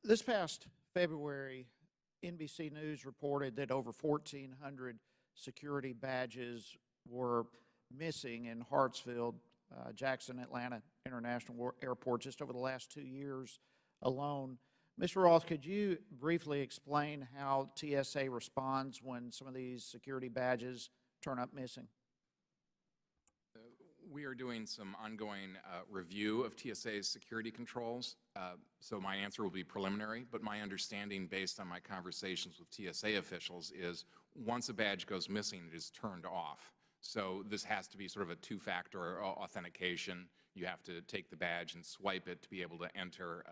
This past February, NBC News reported that over 1,400 security badges were missing in Hartsfield, Jackson, Atlanta International Airport just over the last 2 years alone. Mr. Roth, could you briefly explain how TSA responds when some of these security badges turn up missing? We are doing some ongoing review of TSA's security controls, so my answer will be preliminary, but my understanding based on my conversations with TSA officials is once a badge goes missing, it is turned off. So this has to be sort of a two-factor authentication. You have to take the badge and swipe it to be able to enter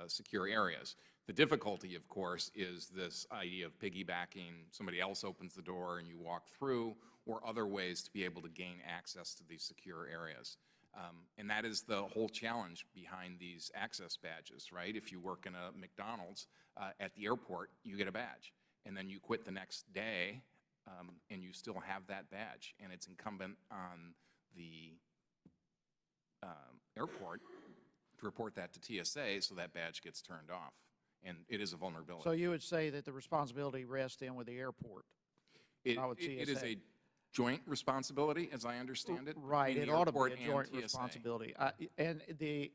secure areas. The difficulty, of course, is this idea of piggybacking. Somebody else opens the door and you walk through, or other ways to be able to gain access to these secure areas. And that is the whole challenge behind these access badges, right? If you work in a McDonald's at the airport, you get a badge. And then you quit the next day, and you still have that badge. And it's incumbent on the airport to report that to TSA so that badge gets turned off. And it is a vulnerability. So you would say that the responsibility rests in with the airport, not with TSA? It is a joint responsibility, as I understand it. Right, it ought to be a joint responsibility. And the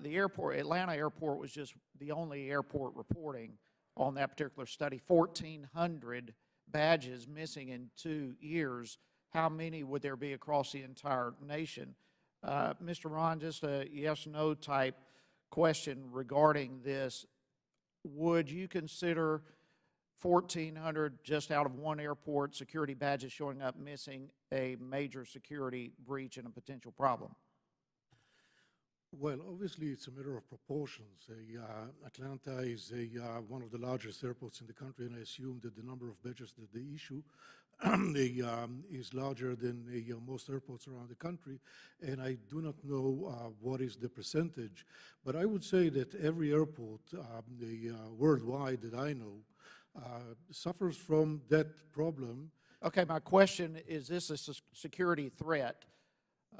airport, Atlanta Airport, was just the only airport reporting on that particular study. 1,400 badges missing in 2 years. How many would there be across the entire nation? Mr. Ron, just a yes/no type question regarding this. Would you consider 1,400 just out of one airport security badges showing up missing a major security breach and a potential problem? Well, obviously, it's a matter of proportions. Atlanta is one of the largest airports in the country, and I assume that the number of badges that they issue is larger than most airports around the country, and I do not know what is the percentage. But I would say that every airport worldwide that I know suffers from that problem. Okay, my question is this a security threat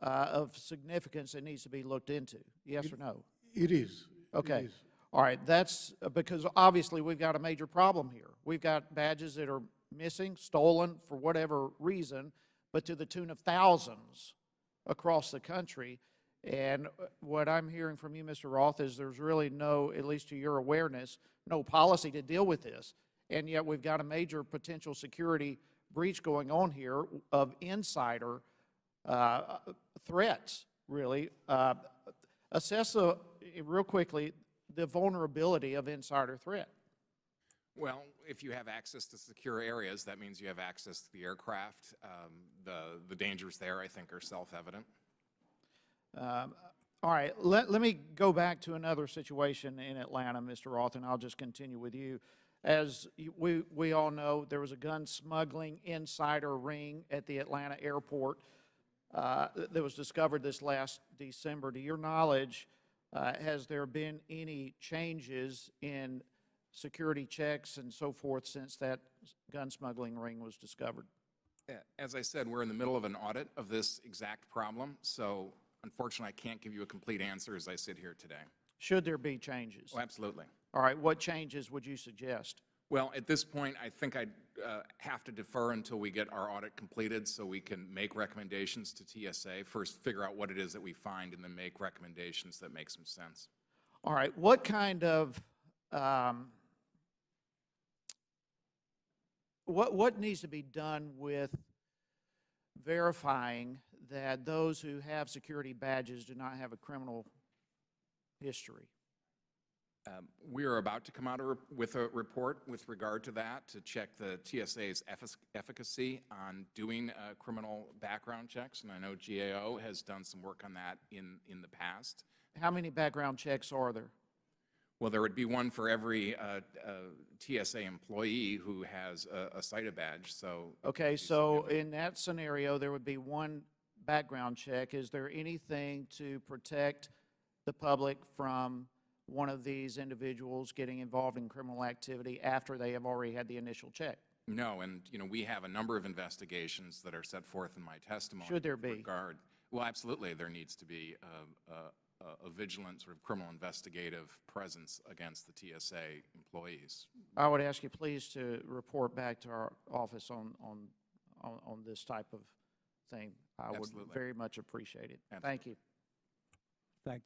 of significance that needs to be looked into? Yes or no? It is. Okay. It is. All right, that's because obviously we've got a major problem here. We've got badges that are missing, stolen for whatever reason, but to the tune of thousands across the country. And what I'm hearing from you, Mr. Roth, is there's really no, at least to your awareness, no policy to deal with this. And yet we've got a major potential security breach going on here of insider threats, really. Assess, real quickly, the vulnerability of insider threat. Well, if you have access to secure areas, that means you have access to the aircraft. The dangers there, I think, are self-evident. All right, let me go back to another situation in Atlanta, Mr. Roth, and I'll just continue with you. As we all know, there was a gun smuggling insider ring at the Atlanta airport that was discovered this last December. To your knowledge, has there been any changes in security checks and so forth since that gun smuggling ring was discovered? As I said, we're in the middle of an audit of this exact problem, so unfortunately I can't give you a complete answer as I sit here today. Should there be changes? Oh, absolutely. All right, what changes would you suggest? Well, at this point, I think I'd have to defer until we get our audit completed so we can make recommendations to TSA. First, figure out what it is that we find and then make recommendations that make some sense. All right, what kind of, what needs to be done with verifying that those who have security badges do not have a criminal history? We are about to come out with a report with regard to that to check the TSA's efficacy on doing criminal background checks, and I know GAO has done some work on that in the past. How many background checks are there? Well, there would be one for every TSA employee who has a CITA badge. So okay, so in that scenario, there would be one background check. Is there anything to protect the public from one of these individuals getting involved in criminal activity after they have already had the initial check? No, and we have a number of investigations that are set forth in my testimony. Should there be? Well, absolutely, there needs to be a vigilant sort of criminal investigative presence against the TSA employees. I would ask you please to report back to our office on this type of thing. I would Absolutely. very much appreciate it. Absolutely. Thank you. Thank